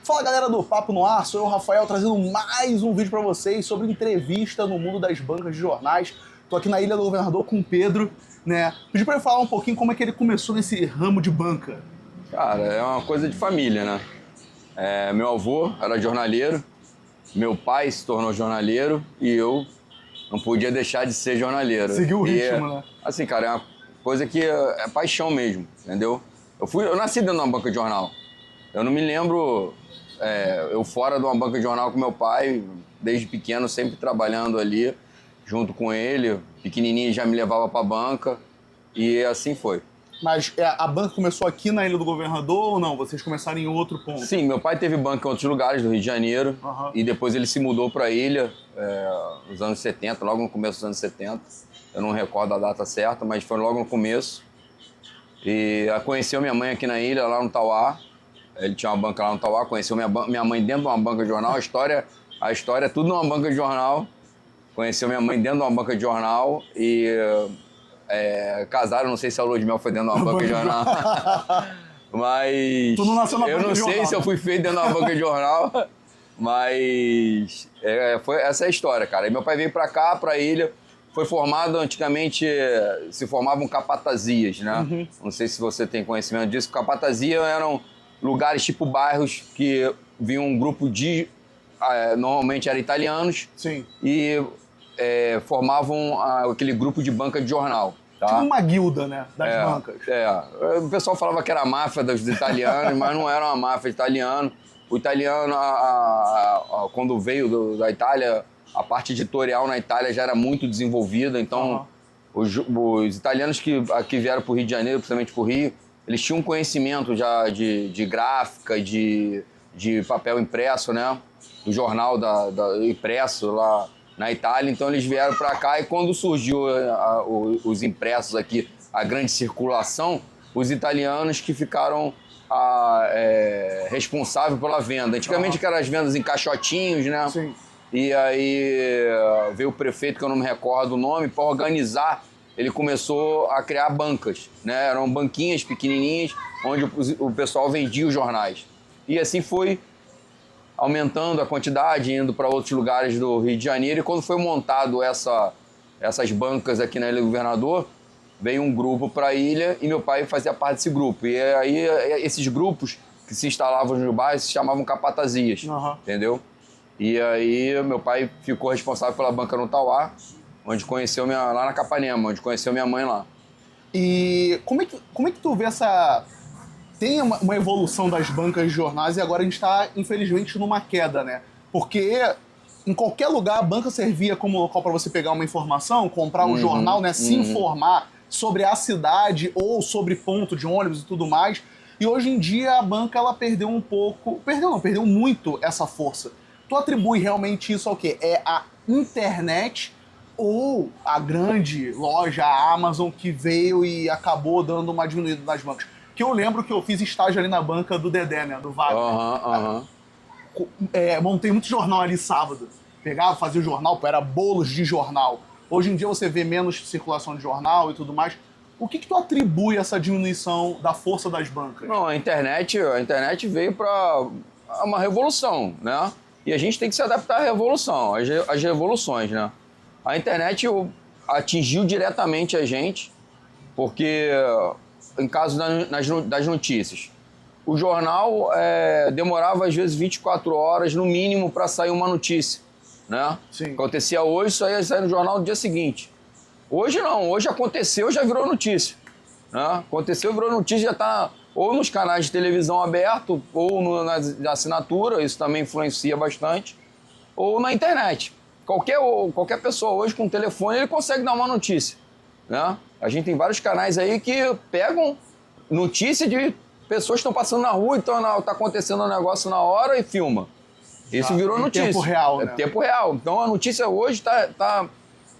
Fala galera do Papo no Ar, sou eu, Rafael, trazendo mais um vídeo pra vocês sobre entrevista no mundo das bancas de jornais. Tô aqui na Ilha do Governador com o Pedro, né? Pedi pra ele falar um pouquinho como é que ele começou nesse ramo de banca. Cara, é uma coisa de família, né? Meu avô era jornaleiro, meu pai se tornou jornaleiro e eu não podia deixar de ser jornaleiro. Seguiu o ritmo, né? Assim, cara, é uma coisa que é paixão mesmo, entendeu? Eu nasci dentro de uma banca de jornal. Eu não me lembro, eu fora de uma banca de jornal com meu pai, desde pequeno, sempre trabalhando ali, junto com ele. Pequenininho já me levava pra banca e assim foi. Mas a banca começou aqui na Ilha do Governador ou não? Vocês começaram em outro ponto? Sim, meu pai teve banca em outros lugares do Rio de Janeiro. Uhum. E depois ele se mudou para a ilha nos anos 70, logo no começo dos anos 70. Eu não recordo a data certa, mas foi logo no começo. E conheceu minha mãe aqui na ilha, lá no Tauá. Ele tinha uma banca lá no Tauá, conheceu minha mãe dentro de uma banca de jornal. A história é tudo numa banca de jornal. Conheceu minha mãe dentro de uma banca de jornal e casaram, não sei se a lua de mel foi dentro de uma banca de jornal. Mas tu não nasceu na banca eu não de sei jornal, se eu fui feito dentro de uma banca de jornal, mas essa é a história, cara. E meu pai veio pra cá, pra ilha, foi formado antigamente, se formavam capatazias, né? Uhum. Não sei se você tem conhecimento disso. Capatazia eram lugares tipo bairros que vinham um grupo de, normalmente eram italianos. Sim. E formavam aquele grupo de banca de jornal. Tá? Tipo uma guilda, né? Das bancas. O pessoal falava que era a máfia dos italianos, mas não era uma máfia italiana. O italiano, quando veio da Itália, a parte editorial na Itália já era muito desenvolvida. Então, os italianos que vieram para o Rio de Janeiro, principalmente para o Rio, eles tinham conhecimento já de gráfica, de papel impresso, né? Do jornal impresso lá na Itália, então eles vieram para cá e quando surgiu os impressos aqui, a grande circulação, os italianos que ficaram responsáveis pela venda. Antigamente eram as vendas em caixotinhos, né? Sim. E aí veio o prefeito, que eu não me recordo o nome, para organizar, ele começou a criar bancas, né? Eram banquinhas pequenininhas, onde o pessoal vendia os jornais. E assim foi aumentando a quantidade, indo para outros lugares do Rio de Janeiro. E quando foi montado essas bancas aqui na Ilha do Governador, veio um grupo para a ilha e meu pai fazia parte desse grupo. E aí esses grupos que se instalavam nos bairros se chamavam capatazias, entendeu? E aí meu pai ficou responsável pela banca no Tauá, onde conheceu lá na Capanema, onde conheceu minha mãe lá. E como é que tu vê essa... Tem uma evolução das bancas de jornais e agora a gente está, infelizmente, numa queda, né? Porque em qualquer lugar a banca servia como local para você pegar uma informação, comprar um jornal, né? Se informar sobre a cidade ou sobre ponto de ônibus e tudo mais. E hoje em dia a banca ela perdeu um pouco... Perdeu muito essa força. Tu atribui realmente isso ao quê? É a internet ou a grande loja, a Amazon, que veio e acabou dando uma diminuída nas bancas? Que eu lembro que eu fiz estágio ali na banca do Dedé, né? Do Wagner. Montei muito jornal ali sábado. Pegava, fazia o jornal, era bolos de jornal. Hoje em dia você vê menos circulação de jornal e tudo mais. O que tu atribui essa diminuição da força das bancas? Não, a internet veio para uma revolução, né? E a gente tem que se adaptar à revolução, às revoluções, né? A internet atingiu diretamente a gente, porque... em caso das notícias. O jornal demorava, às vezes, 24 horas, no mínimo, para sair uma notícia, né? Sim. Acontecia hoje, só ia sair no jornal no dia seguinte. Hoje não, hoje aconteceu, já virou notícia, né? Aconteceu, virou notícia, já está ou nos canais de televisão aberto, ou na assinatura, isso também influencia bastante, ou na internet. Qualquer pessoa hoje com um telefone, ele consegue dar uma notícia, né? A gente tem vários canais aí que pegam notícia de pessoas que estão passando na rua, então tá acontecendo um negócio na hora e filma. Isso virou notícia. Em tempo real, né? É tempo real. Então a notícia hoje tá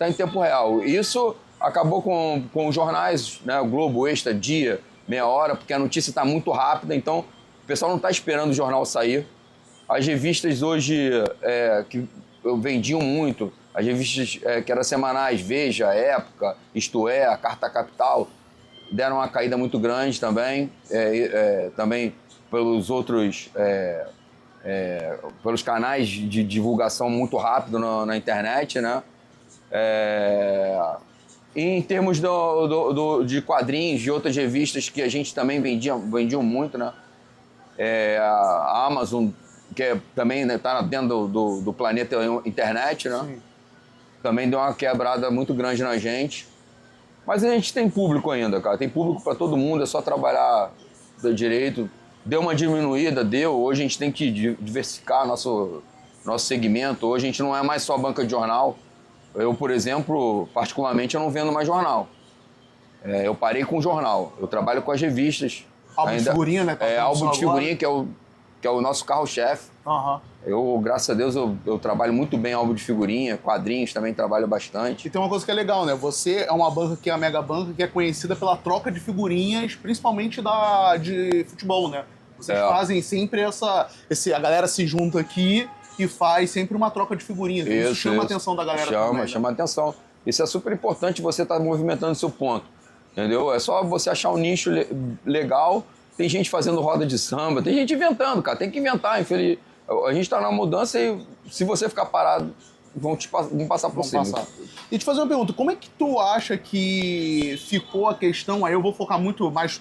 em tempo real. Isso acabou com os jornais, né? O Globo, Extra, Dia, Meia Hora, porque a notícia está muito rápida, então o pessoal não está esperando o jornal sair. As revistas hoje que vendiam muito, as revistas que eram semanais, Veja, Época, Isto É, a Carta Capital, deram uma caída muito grande também, também pelos outros pelos canais de divulgação muito rápido na internet, né? Em termos de quadrinhos, de outras revistas que a gente também vendiam muito, né? A Amazon, que também está dentro do planeta internet, né? Sim. Também deu uma quebrada muito grande na gente. Mas a gente tem público ainda, cara. Tem público para todo mundo, é só trabalhar direito. Deu uma diminuída, Hoje a gente tem que diversificar nosso segmento. Hoje a gente não é mais só banca de jornal. Eu, por exemplo, particularmente, eu não vendo mais jornal. Eu parei com o jornal. Eu trabalho com as revistas. Álbum de figurinha, né? Álbum de figurinha, que é o nosso carro-chefe. Uhum. Eu, graças a Deus, eu trabalho muito bem álbum de figurinha, quadrinhos também trabalho bastante. E tem uma coisa que é legal, né? Você é uma banca que é a Mega Banca, que é conhecida pela troca de figurinhas, principalmente de futebol, né? Vocês fazem sempre a galera se junta aqui e faz sempre uma troca de figurinhas. Isso chama a atenção da galera também, né? Chama a atenção. Isso é super importante, você estar movimentando o seu ponto, entendeu? É só você achar um nicho legal. Tem gente fazendo roda de samba, tem gente inventando, cara. Tem que inventar, infeliz. A gente está na mudança e se você ficar parado, vão passar por cima. E te fazer uma pergunta, como é que tu acha que ficou a questão, aí eu vou focar muito mais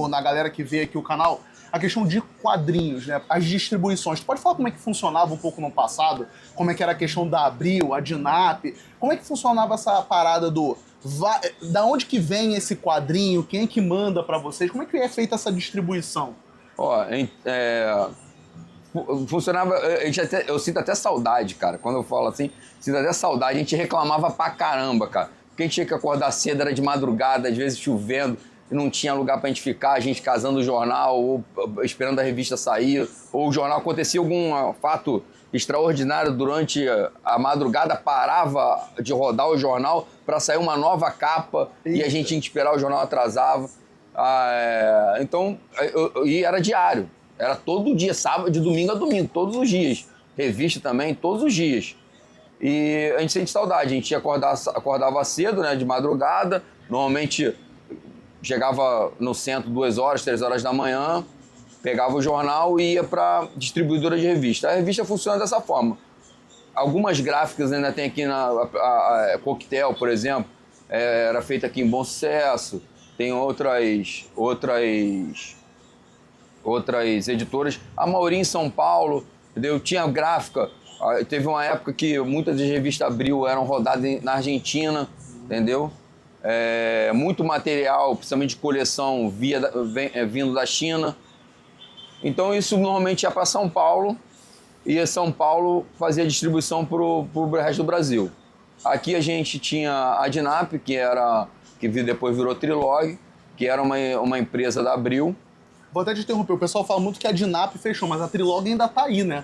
na galera que vê aqui o canal, a questão de quadrinhos, né? As distribuições. Tu pode falar como é que funcionava um pouco no passado? Como é que era a questão da Abril, a Dinap? Como é que funcionava essa parada da onde que vem esse quadrinho? Quem é que manda pra vocês? Como é que é feita essa distribuição? Funcionava, eu sinto até saudade, cara. Quando eu falo assim, sinto até saudade. A gente reclamava pra caramba, cara. Porque a gente tinha que acordar cedo, era de madrugada, às vezes chovendo, e não tinha lugar pra gente ficar, a gente casando o jornal, ou esperando a revista sair, ou o jornal acontecia algum fato extraordinário durante a madrugada, parava de rodar o jornal para sair uma nova capa. Eita. E a gente tinha que esperar, o jornal atrasava. Então, e era diário. Era todo dia, sábado, de domingo a domingo, todos os dias. Revista também, todos os dias. E a gente sente saudade, a gente acordava cedo, né, de madrugada, normalmente chegava no centro 2 horas, 3 horas da manhã, pegava o jornal e ia para distribuidora de revista. A revista funciona dessa forma. Algumas gráficas ainda tem aqui a Coquetel, por exemplo, era feita aqui em Bom Sucesso, tem outras editoras, a maioria em São Paulo, entendeu? Tinha gráfica, teve uma época que muitas das revistas Abril eram rodadas na Argentina, entendeu? Muito material, principalmente de coleção, vindo da China. Então isso normalmente ia para São Paulo, e São Paulo fazia distribuição para o resto do Brasil. Aqui a gente tinha a Dinap, que depois virou Trilog, que era uma empresa da Abril. Vou até te interromper, o pessoal fala muito que a Dinap fechou, mas a Trilog ainda tá aí, né?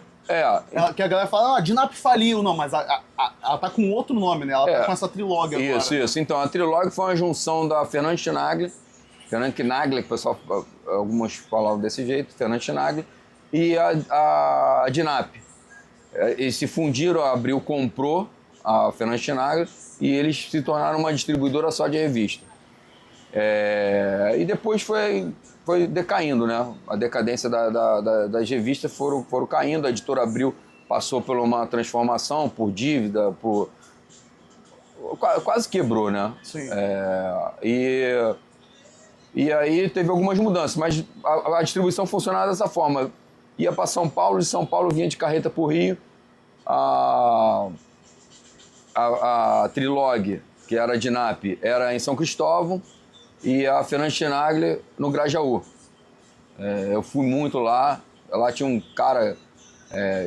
Que a galera fala, a Dinap faliu, não, mas ela tá com outro nome, né? Ela tá com essa Trilog agora. Isso. Então, a Trilog foi uma junção da Fernand Knagler, que o pessoal, alguns falavam desse jeito, Fernand Knagler, e a Dinap. Eles se fundiram, a Abril comprou a Fernand Knagler e eles se tornaram uma distribuidora só de revista. E depois foi decaindo, né? A decadência das revistas foram caindo, a editora Abril passou por uma transformação, por dívida, quase quebrou, né? Sim. E aí teve algumas mudanças, mas a distribuição funcionava dessa forma. Ia para São Paulo, de São Paulo vinha de carreta para o Rio. A Trilog, que era a Dinap, era em São Cristóvão, e a Fernand Knagler no Grajaú. Eu fui muito lá tinha um cara,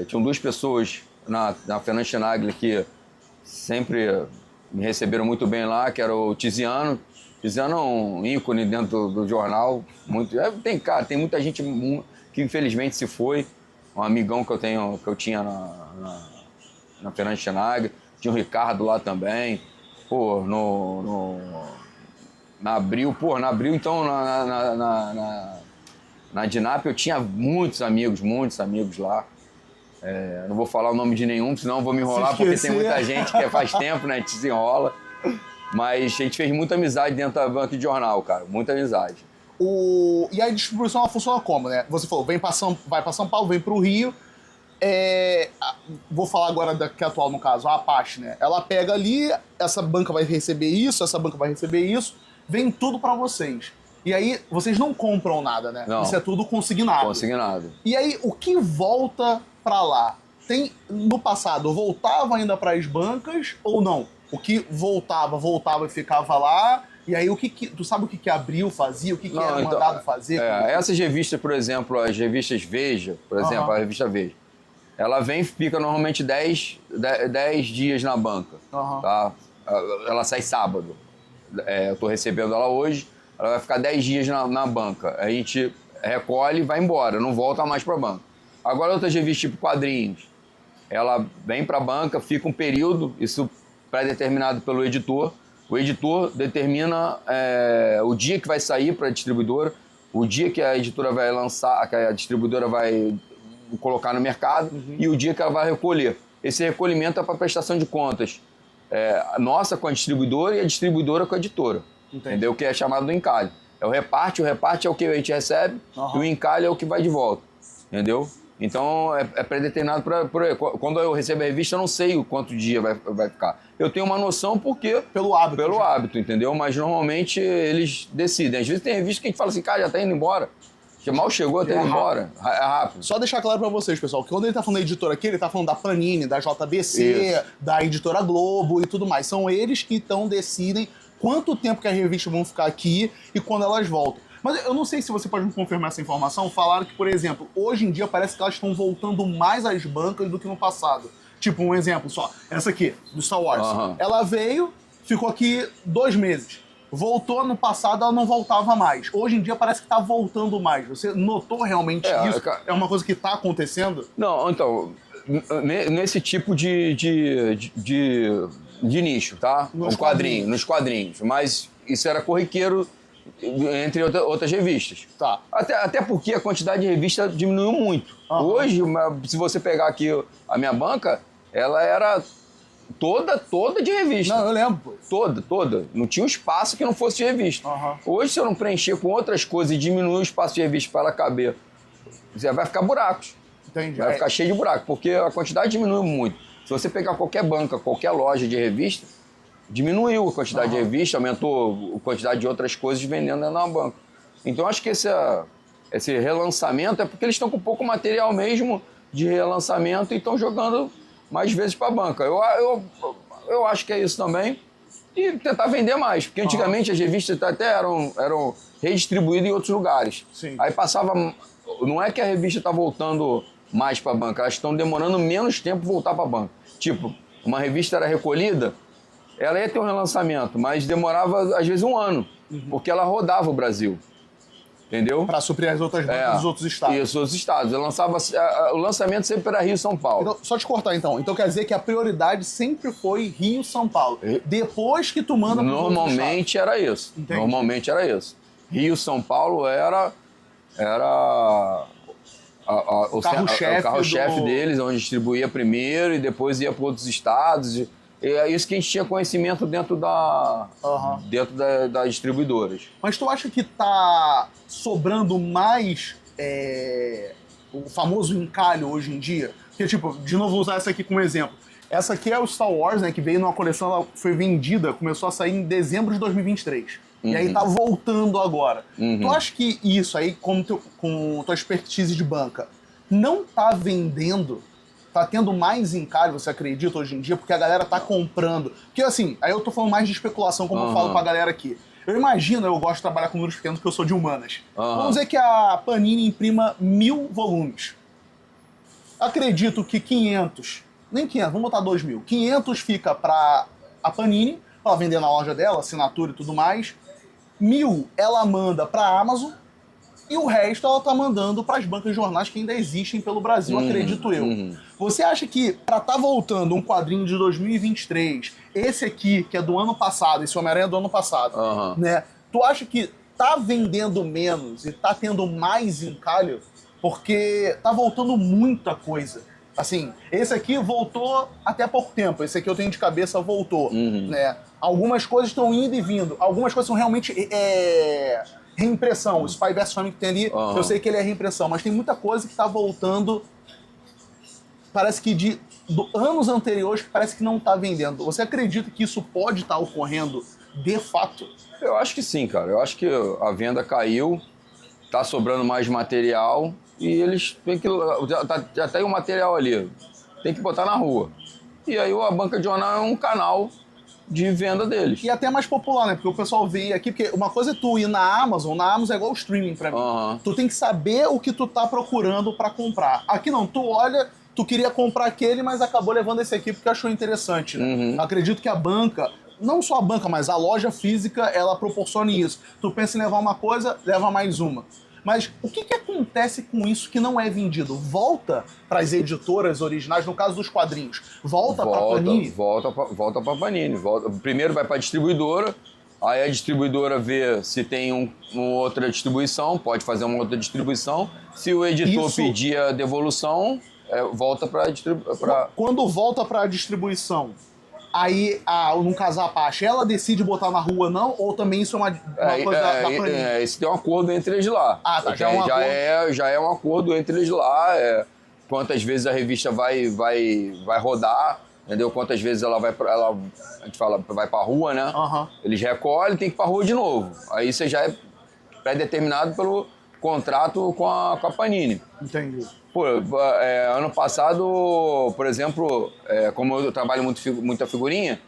tinham 2 pessoas na Fernand Knagler que sempre me receberam muito bem lá, que era o Tiziano. Tiziano é um ícone dentro do jornal. Tem muita gente que infelizmente se foi. Um amigão que eu tinha na Fernand Knagler. Tinha o Ricardo lá também. Na Abril, então, na Dinap eu tinha muitos amigos lá. Não vou falar o nome de nenhum, senão eu vou me enrolar, porque tem muita gente que faz tempo, né? A gente se enrola. Mas a gente fez muita amizade dentro da banca de jornal, cara. Muita amizade. E a distribuição ela funciona como, né? Você falou, vai para São Paulo, vem para o Rio. Vou falar agora da que é atual, no caso, a Apache, né? Ela pega ali, essa banca vai receber isso, essa banca vai receber isso, vem tudo para vocês. E aí, vocês não compram nada, né? Não. Isso é tudo consignado. Consignado. E aí, o que volta para lá? No passado, voltava ainda para as bancas ou não? O que voltava e ficava lá. E aí, tu sabe o que a Abril fazia? O que era mandado fazer? Essas revistas, por exemplo, as revistas Veja, por exemplo, a revista Veja, ela fica normalmente 10 dias na banca. Tá? Ela sai sábado. Eu estou recebendo ela hoje, ela vai ficar 10 dias na banca. A gente recolhe e vai embora, não volta mais para a banca. Agora, outras revistas, tipo Quadrinhos, ela vem para a banca, fica um período, isso pré-determinado pelo editor. O editor determina o dia que vai sair para a distribuidora, o dia que a editora vai lançar, que a distribuidora vai colocar no mercado e o dia que ela vai recolher. Esse recolhimento é para prestação de contas nossa com a distribuidora e a distribuidora com a editora. Entendeu? Que é chamado do encalhe. O reparte é o que a gente recebe e o encalhe é o que vai de volta. Entendeu? Então, é predeterminado quando eu recebo a revista, eu não sei o quanto dia vai ficar. Eu tenho uma noção porque... Pelo hábito, entendeu? Mas, normalmente, eles decidem. Às vezes tem revista que a gente fala assim, cara, já tá indo embora. Já mal chegou, tá indo embora. É rápido. Só deixar claro pra vocês, pessoal, que quando ele tá falando da editora aqui, ele tá falando da Panini, da JBC, da Editora Globo e tudo mais. São eles que decidem quanto tempo que as revistas vão ficar aqui e quando elas voltam. Mas eu não sei se você pode me confirmar essa informação. Falaram que, por exemplo, hoje em dia parece que elas estão voltando mais às bancas do que no passado. Tipo, um exemplo só. Essa aqui, do Star Wars. Ela veio, ficou aqui 2 meses. Voltou no passado, ela não voltava mais. Hoje em dia parece que tá voltando mais. Você notou realmente isso? É uma coisa que tá acontecendo? Não, então, nesse tipo de nicho, tá? Nos quadrinhos. Mas isso era corriqueiro entre outras revistas. Tá. Até porque a quantidade de revista diminuiu muito. Hoje, se você pegar aqui a minha banca, ela era toda de revista. Não, eu lembro. Toda. Não tinha um espaço que não fosse de revista. Hoje, se eu não preencher com outras coisas e diminuir o espaço de revista para ela caber, vai ficar buracos. Entendi. Vai ficar cheio de buraco, porque a quantidade diminuiu muito. Se você pegar qualquer banca, qualquer loja de revista, diminuiu a quantidade de revista, aumentou a quantidade de outras coisas vendendo dentro da banca. Então, acho que esse relançamento é porque eles estão com pouco material mesmo de relançamento e estão jogando mais vezes para a banca. Eu acho que é isso também. E tentar vender mais, porque antigamente as revistas até eram redistribuídas em outros lugares. Sim. Aí passava... Não é que a revista está voltando mais para a banca, elas estão demorando menos tempo voltar para a banca. Tipo, uma revista era recolhida, ela ia ter um relançamento, mas demorava às vezes 1 ano, porque ela rodava o Brasil. Entendeu? Para suprir as outras bancas dos outros estados. Isso, outros estados. O lançamento sempre era Rio e São Paulo. Então, só te cortar então. Então quer dizer que a prioridade sempre foi Rio e São Paulo. Depois que tu manda para Normalmente era isso. Entendi. Normalmente era isso. Rio e São Paulo era o carro-chefe deles, onde distribuía primeiro e depois ia para outros estados. E é isso que a gente tinha conhecimento dentro das distribuidoras. Mas tu acha que tá sobrando mais o famoso encalho hoje em dia? Porque, tipo, de novo vou usar essa aqui como exemplo. Essa aqui é o Star Wars, né, que veio numa coleção, ela foi vendida, começou a sair em dezembro de 2023. E aí tá voltando agora. Tu acha que isso aí, com tua expertise de banca, não tá vendendo? Tá tendo mais encalhe, você acredita, hoje em dia? Porque a galera tá comprando. Porque assim, aí eu tô falando mais de especulação, como eu falo pra galera aqui. Eu imagino, eu gosto de trabalhar com números pequenos porque eu sou de humanas. Vamos dizer que a Panini imprima 1000 volumes. Acredito que 500, nem 500, vamos botar 2000. 500 fica pra a Panini, pra ela vender na loja dela, assinatura e tudo mais. 1000 ela manda pra Amazon. E o resto ela tá mandando pras bancas de jornais que ainda existem pelo Brasil, acredito eu. Você acha que pra tá voltando um quadrinho de 2023, esse aqui, que é do ano passado, esse Homem-Aranha é do ano passado, né? Tu acha que tá vendendo menos e tá tendo mais encalho? Porque tá voltando muita coisa. Assim, esse aqui voltou até há pouco tempo. Esse aqui eu tenho de cabeça, voltou, né? Algumas coisas estão indo e vindo. Algumas coisas são realmente reimpressão. O Spy vs Family que tem ali, eu sei que ele é reimpressão, mas tem muita coisa que tá voltando, parece que de anos anteriores, que parece que não tá vendendo. Você acredita que isso pode estar ocorrendo de fato? Eu acho que sim, cara. Eu acho que a venda caiu, tá sobrando mais material e eles têm que... Já tem o material ali, tem que botar na rua. E aí a banca de jornal é um canal de venda deles. E até mais popular, né? Porque o pessoal vê aqui, porque uma coisa é tu ir na Amazon é igual o streaming pra mim. Tu tem que saber o que tu tá procurando pra comprar. Aqui não, tu olha, tu queria comprar aquele, mas acabou levando esse aqui porque achou interessante, né? Acredito que a banca, não só a banca, mas a loja física, ela proporcione isso. Tu pensa em levar uma coisa, leva mais uma. Mas o que acontece com isso que não é vendido? Volta para as editoras originais, no caso dos quadrinhos? Volta para a Panini? Volta para a Panini. Primeiro vai para a distribuidora, aí a distribuidora vê se tem uma outra distribuição, pode fazer uma outra distribuição. Se o editor pedir a devolução, volta para a distribuição. Quando volta para a distribuição, aí, no caso a Apache, ela decide botar na rua não? Ou também isso é uma coisa da Panini? Isso tem um acordo entre eles lá. Ah, tá. Já é um acordo entre eles lá. Quantas vezes a revista vai rodar, entendeu? Quantas vezes ela vai a gente fala, vai pra rua, né? Eles recolhem, tem que ir pra rua de novo. Aí isso já é pré-determinado pelo contrato com a Panini. Entendi. Pô, ano passado, por exemplo, como eu trabalho muita figurinha,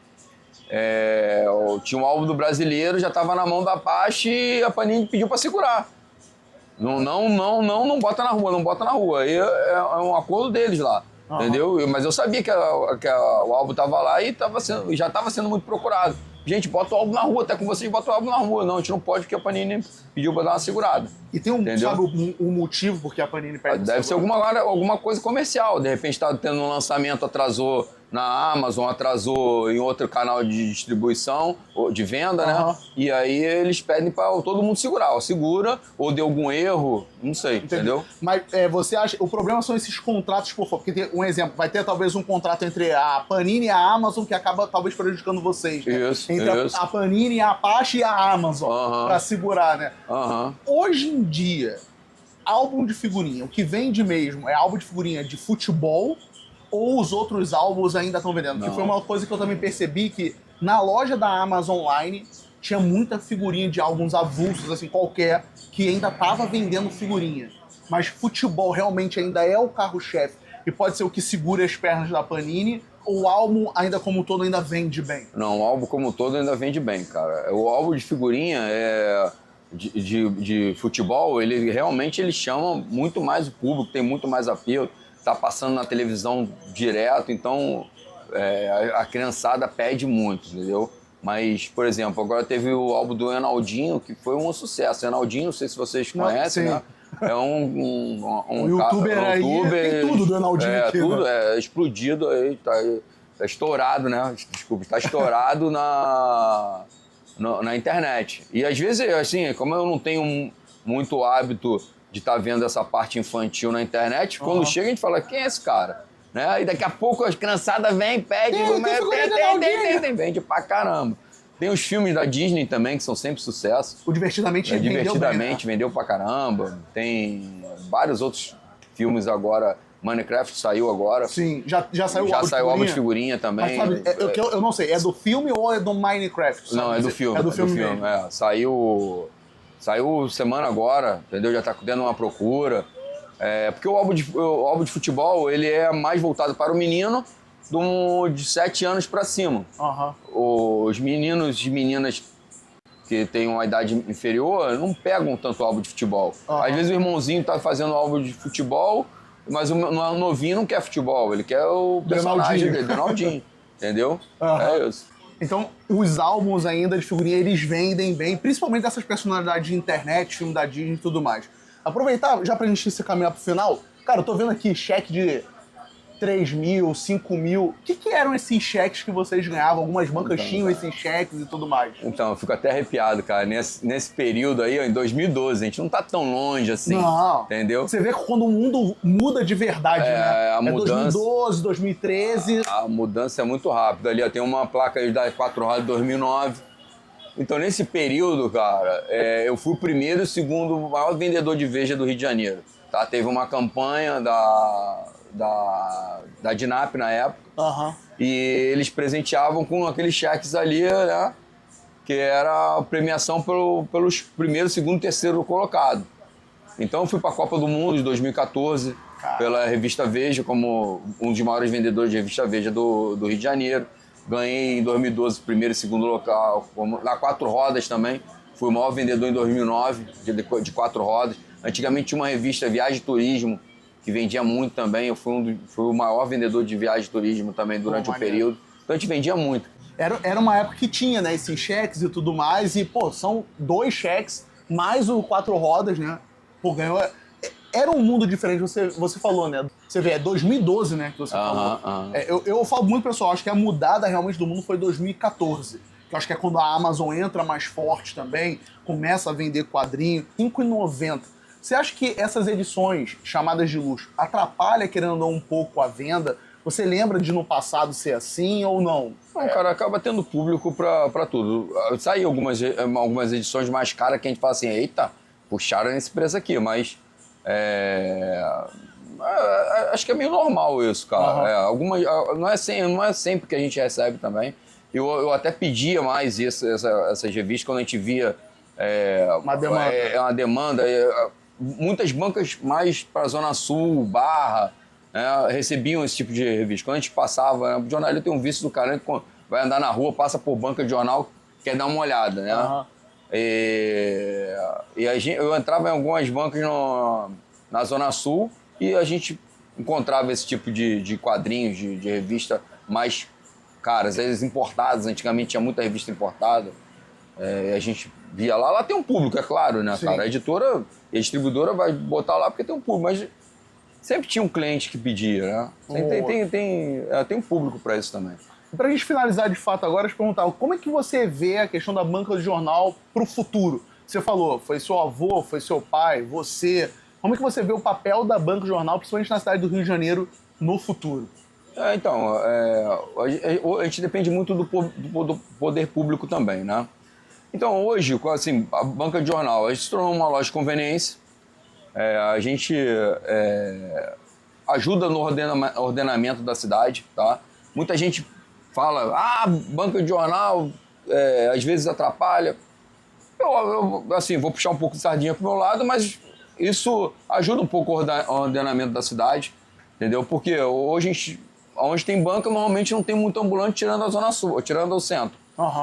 tinha um álbum do Brasileiro, já estava na mão da Apache e a Panini pediu para segurar. Não bota na rua, não bota na rua. Aí é um acordo deles lá, entendeu? Mas eu sabia que o álbum estava lá e já estava sendo muito procurado. Gente, bota o álbum na rua, até com vocês, bota o álbum na rua. Não, a gente não pode porque a Panini pediu para dar uma segurada. E tem sabe um motivo porque a Panini pede? Deve ser alguma coisa comercial. De repente está tendo um lançamento, atrasou na Amazon, atrasou em outro canal de distribuição, de venda, né? E aí eles pedem para todo mundo segurar. Ou segura, ou deu algum erro, não sei, entendeu? Mas você acha... O problema são esses contratos por fora. Porque tem um exemplo, vai ter talvez um contrato entre a Panini e a Amazon que acaba talvez prejudicando vocês, né? Entre a Panini, a Apache e a Amazon, para segurar, né? Hoje em dia, álbum de figurinha, o que vende mesmo é álbum de figurinha de futebol ou os outros álbuns ainda estão vendendo? Que foi uma coisa que eu também percebi que na loja da Amazon Online tinha muita figurinha de álbuns avulsos, assim, qualquer, que ainda tava vendendo figurinha. Mas futebol realmente ainda é o carro-chefe e pode ser o que segura as pernas da Panini, ou o álbum ainda como um todo ainda vende bem? Não, o álbum como um todo ainda vende bem, cara. O álbum de figurinha de futebol, ele realmente chama muito mais o público, tem muito mais apelo. Tá passando na televisão direto, então a criançada pede muito, entendeu? Mas, por exemplo, agora teve o álbum do Enaldinho, que foi um sucesso. Enaldinho, não sei se vocês conhecem, né? É um youtuber aí, tem tudo do Enaldinho aqui, tudo, né? Explodido aí, tá estourado, né? Desculpa, tá estourado na internet. E às vezes, assim, como eu não tenho muito hábito de estar vendo essa parte infantil na internet, quando chega a gente fala, quem é esse cara? Né? E daqui a pouco as criançadas vêm, pedem, tem, vende pra caramba. Tem os filmes da Disney também, que são sempre sucesso. O Divertidamente vendeu pra caramba. Tem vários outros filmes agora. Minecraft saiu agora. Sim, já saiu o álbum de figurinha também. Mas sabe, eu não sei, é do filme ou é do Minecraft? Não, é do filme. É do filme mesmo. Saiu semana agora, entendeu? Já tá tendo uma procura. Porque o álbum de futebol, ele é mais voltado para o menino de 7 anos para cima. Os meninos e meninas que têm uma idade inferior não pegam tanto álbum de futebol. Às vezes o irmãozinho tá fazendo álbum de futebol, mas o novinho não quer futebol, ele quer o personagem dele, Ronaldinho, entendeu? É isso. Então, os álbuns ainda de figurinha, eles vendem bem, principalmente dessas personalidades de internet, filme da Disney e tudo mais. Aproveitar, já pra gente se caminhar pro final, cara, eu tô vendo aqui cheque de 3 mil, 5 mil. O que eram esses cheques que vocês ganhavam? Algumas bancas tinham esses cheques e tudo mais. Então, eu fico até arrepiado, cara. Nesse período aí, ó, em 2012, a gente não tá tão longe assim. Não. Entendeu? Você vê que quando o mundo muda de verdade, né? A mudança, 2012, 2013. A mudança é muito rápida. Ali, ó, tem uma placa aí da 4 Rodas de 2009. Então, nesse período, cara, eu fui o primeiro e o segundo maior vendedor de Veja do Rio de Janeiro. Tá? Teve uma campanha da DINAP na época, e eles presenteavam com aqueles cheques ali, né? Que era a premiação pelos primeiro, segundo e terceiro colocado. Então, eu fui para a Copa do Mundo de 2014, pela revista Veja, como um dos maiores vendedores de revista Veja do Rio de Janeiro. Ganhei em 2012 primeiro e segundo local, na 4 rodas também. Fui o maior vendedor em 2009 de 4 rodas. Antigamente tinha uma revista Viagem e Turismo, que vendia muito também. Eu fui o maior vendedor de viagem e turismo também durante o período. Então a gente vendia muito. Era uma época que tinha, né, esses cheques e tudo mais. E, pô, são 2 cheques, mais o 4 rodas, né? Pô, ganhou... Era um mundo diferente, você falou, né? Você vê, é 2012, né, que você falou. Eu falo muito, pessoal, acho que a mudada realmente do mundo foi 2014. Que eu acho que é quando a Amazon entra mais forte também, começa a vender quadrinho. R$5,90. Você acha que essas edições chamadas de luxo atrapalham, querendo ou não, um pouco a venda? Você lembra de no passado ser assim ou não? Não, cara, acaba tendo público pra tudo. Saiu algumas edições mais caras que a gente fala assim, eita, puxaram esse preço aqui, mas... acho que é meio normal isso, cara. Não é sempre que a gente recebe também. Eu até pedia mais essas revistas quando a gente via uma demanda. Uma demanda. Muitas bancas mais para a Zona Sul, Barra, recebiam esse tipo de revista. Quando a gente passava, o jornalista tem um vício do caramba, que vai andar na rua, passa por banca de jornal, quer dar uma olhada, né? E eu entrava em algumas bancas na Zona Sul e a gente encontrava esse tipo de quadrinhos, de revista mais caras, eles importadas. Antigamente tinha muita revista importada, a gente via lá. Lá tem um público, é claro, né, cara? A editora e a distribuidora vai botar lá porque tem um público, mas sempre tinha um cliente que pedia, né? Tem um público para isso também. Pra gente finalizar de fato agora, eu te perguntar, como é que você vê a questão da banca de jornal pro futuro? Você falou, foi seu avô, foi seu pai, você. Como é que você vê o papel da banca de jornal, principalmente na cidade do Rio de Janeiro, no futuro? A gente depende muito do poder público também, né? Então, hoje, assim, a banca de jornal, a gente se tornou uma loja de conveniência, a gente ajuda no ordenamento da cidade, tá? Muita gente fala, banca de jornal às vezes atrapalha. Eu assim, vou puxar um pouco de sardinha pro meu lado, mas isso ajuda um pouco o ordenamento da cidade, entendeu? Porque hoje, onde tem banca, normalmente não tem muito ambulante tirando a Zona Sul, tirando o centro,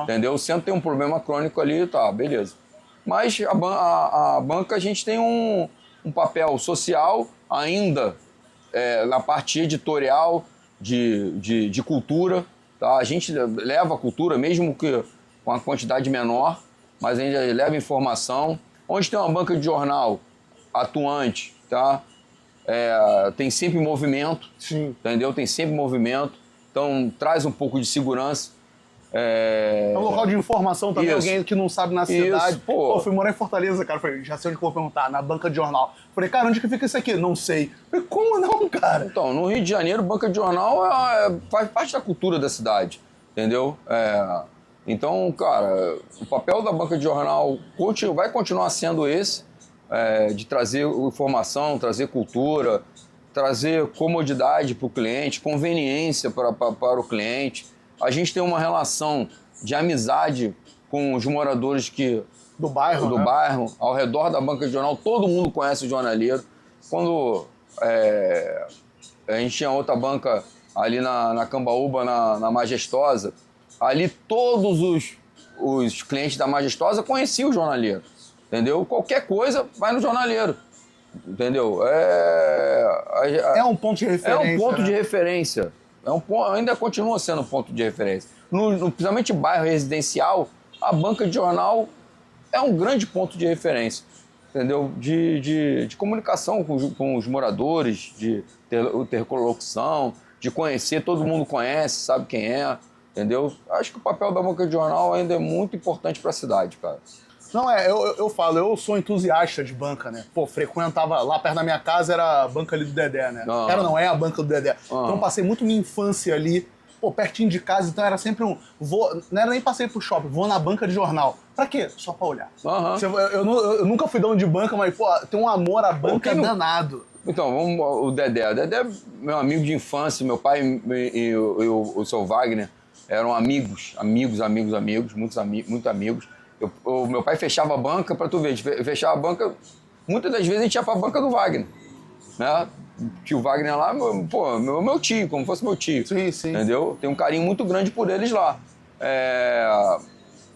entendeu? O centro tem um problema crônico ali, tá, beleza. Mas a banca, a gente tem um papel social ainda na parte editorial de cultura. Tá? A gente leva a cultura, mesmo que com a quantidade menor, mas a gente leva informação. Onde tem uma banca de jornal atuante, tá? Tem sempre movimento, entendeu? Tem sempre movimento, então traz um pouco de segurança. É um local de informação também, alguém que não sabe na cidade. Pô, fui morar em Fortaleza, cara, falei, já sei onde que eu vou perguntar, na banca de jornal. Falei, cara, onde que fica isso aqui? Não sei. Falei, como não, cara? Então, no Rio de Janeiro, banca de jornal faz parte da cultura da cidade, entendeu? Então, cara, o papel da banca de jornal vai continuar sendo esse, de trazer informação, trazer cultura, trazer comodidade para o cliente, conveniência para o cliente. A gente tem uma relação de amizade com os moradores do bairro, bairro, ao redor da banca de jornal. Todo mundo conhece o jornaleiro. Quando a gente tinha outra banca ali na Cambaúba, na Majestosa, ali todos os clientes da Majestosa conheciam o jornaleiro, entendeu? Qualquer coisa vai no jornaleiro, entendeu? É um ponto de referência. É um ponto de referência. Ainda continua sendo um ponto de referência. Principalmente bairro residencial, a banca de jornal é um grande ponto de referência, entendeu? De comunicação com os moradores, de ter colocação, de conhecer, todo mundo conhece, sabe quem é, entendeu? Acho que o papel da banca de jornal ainda é muito importante para a cidade, cara. Não, eu falo, eu sou entusiasta de banca, né? Pô, frequentava, lá perto da minha casa era a banca ali do Dedé, né? É a banca do Dedé. Então passei muito minha infância ali. pô, pertinho de casa, então era sempre não era nem passeio pro shopping, vou na banca de jornal. Pra quê? Só pra olhar. Eu nunca fui dono de banca, mas, pô, tem um amor à banca danado. Então, vamos o Dedé. O Dedé é meu amigo de infância, meu pai e o seu Wagner eram amigos, muito amigos. Meu pai fechava a banca, pra tu ver, a gente fechava a banca, muitas das vezes a gente ia pra banca do Wagner, né? O tio Wagner lá, pô, meu tio, como fosse meu tio. Sim, sim. Entendeu? Tem um carinho muito grande por eles lá.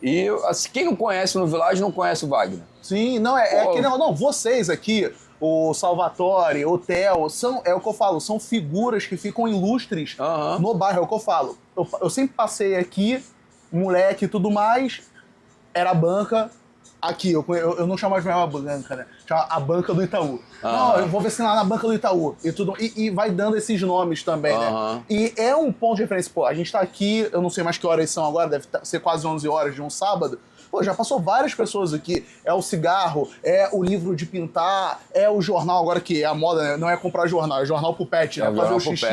E assim, quem não conhece no Village não conhece o Wagner. Sim, não, aquele negócio, não, vocês aqui, o Salvatore, o Theo, é o que eu falo, são figuras que ficam ilustres no bairro, é o que eu falo. Eu sempre passei aqui, moleque e tudo mais, era a banca. Aqui, eu não chamo mais minha banca, né? Chama a banca do Itaú. Não, eu vou ver se lá na banca do Itaú. E vai dando esses nomes também, né? E é um ponto de referência. Pô, a gente tá aqui, eu não sei mais que horas são agora, deve ser quase 11 horas de um sábado. Pô, já passou várias pessoas aqui. É o cigarro, é o livro de pintar, é o jornal agora que é a moda, né? Não é comprar jornal, é jornal pro pet, né? Fazer o xixi.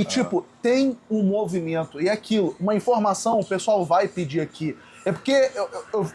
Tipo, tem um movimento. E aquilo, uma informação, o pessoal vai pedir aqui. É porque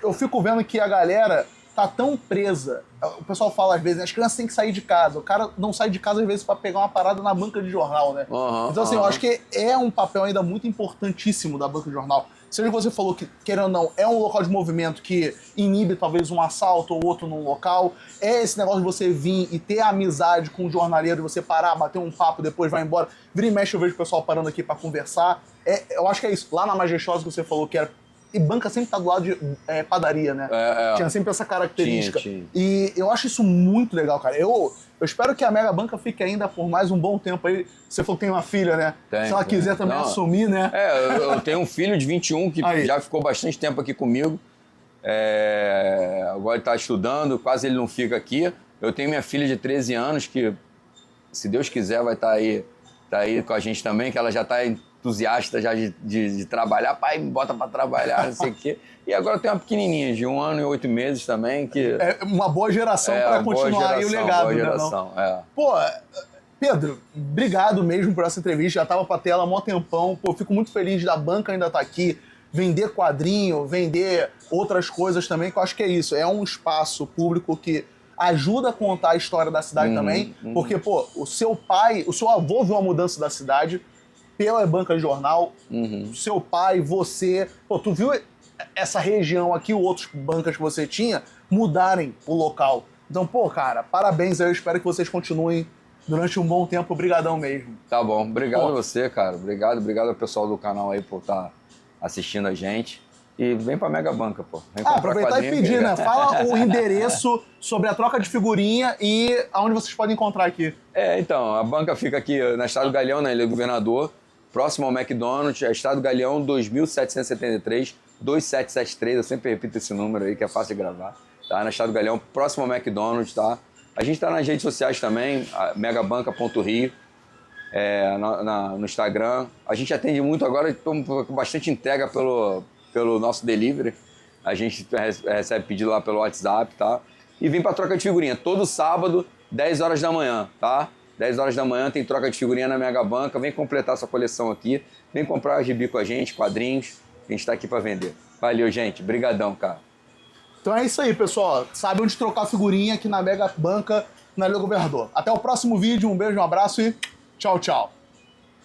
eu fico vendo que a galera tá tão presa. O pessoal fala às vezes, né, as crianças têm que sair de casa. O cara não sai de casa às vezes pra pegar uma parada na banca de jornal, né? Então assim, eu acho que é um papel ainda muito importantíssimo da banca de jornal. Seja que você falou que, querendo ou não, é um local de movimento que inibe talvez um assalto ou outro num local. É esse negócio de você vir e ter amizade com o jornaleiro, você parar, bater um papo, depois vai embora. Vira e mexe, eu vejo o pessoal parando aqui pra conversar. Eu acho que é isso. Lá na Majestosa que você falou que era... E banca sempre tá do lado de padaria, né? Tinha sempre essa característica. Tinha. E eu acho isso muito legal, cara. Eu espero que a Mega Banca fique ainda por mais um bom tempo aí. Você falou que tem uma filha, né? Se ela quiser também assumir, né? Eu tenho um filho de 21 que já ficou bastante tempo aqui comigo. Agora ele tá estudando, quase ele não fica aqui. Eu tenho minha filha de 13 anos que, se Deus quiser, vai estar aí com a gente também, que ela já tá entusiasta já de trabalhar, pai, me bota pra trabalhar, não sei o quê. E agora tem uma pequenininha, de 1 ano e 8 meses também, que... É uma boa geração pra continuar aí o legado, né? Não? Pô, Pedro, obrigado mesmo por essa entrevista, já tava pra tela há mó tempão, pô, fico muito feliz da banca ainda tá aqui, vender quadrinho, vender outras coisas também, que eu acho que é isso, é um espaço público que ajuda a contar a história da cidade também, porque, pô, o seu avô viu a mudança da cidade pela banca de jornal, seu pai, você... Pô, tu viu essa região aqui, outros bancas que você tinha, mudarem o local. Então, pô, cara, parabéns aí, eu espero que vocês continuem durante um bom tempo, obrigadão mesmo. Tá bom, obrigado a você, cara, obrigado ao pessoal do canal aí por estar assistindo a gente. E vem pra Mega Banca, pô. Aproveitar e pedir, né? Fala o endereço sobre a troca de figurinha e aonde vocês podem encontrar aqui. Então, a banca fica aqui na Estado Galeão, na Ilha do Governador, próximo ao McDonald's, é Estado Galeão 2773, 2773, eu sempre repito esse número aí que é fácil de gravar, tá? Na Estado Galeão, próximo ao McDonald's, tá? A gente tá nas redes sociais também, megabanca.rio, no Instagram. A gente atende muito agora, estamos com bastante entrega pelo nosso delivery. A gente recebe pedido lá pelo WhatsApp, tá? E vem pra troca de figurinha, todo sábado, 10 horas da manhã, tá? 10 horas da manhã tem troca de figurinha na Mega Banca, vem completar sua coleção aqui, vem comprar gibi com a gente, quadrinhos, a gente tá aqui pra vender. Valeu, gente, brigadão, cara. Então é isso aí, pessoal. Sabe onde trocar figurinha aqui na Mega Banca, na Ilha do Governador. Até o próximo vídeo, um beijo, um abraço e tchau, tchau.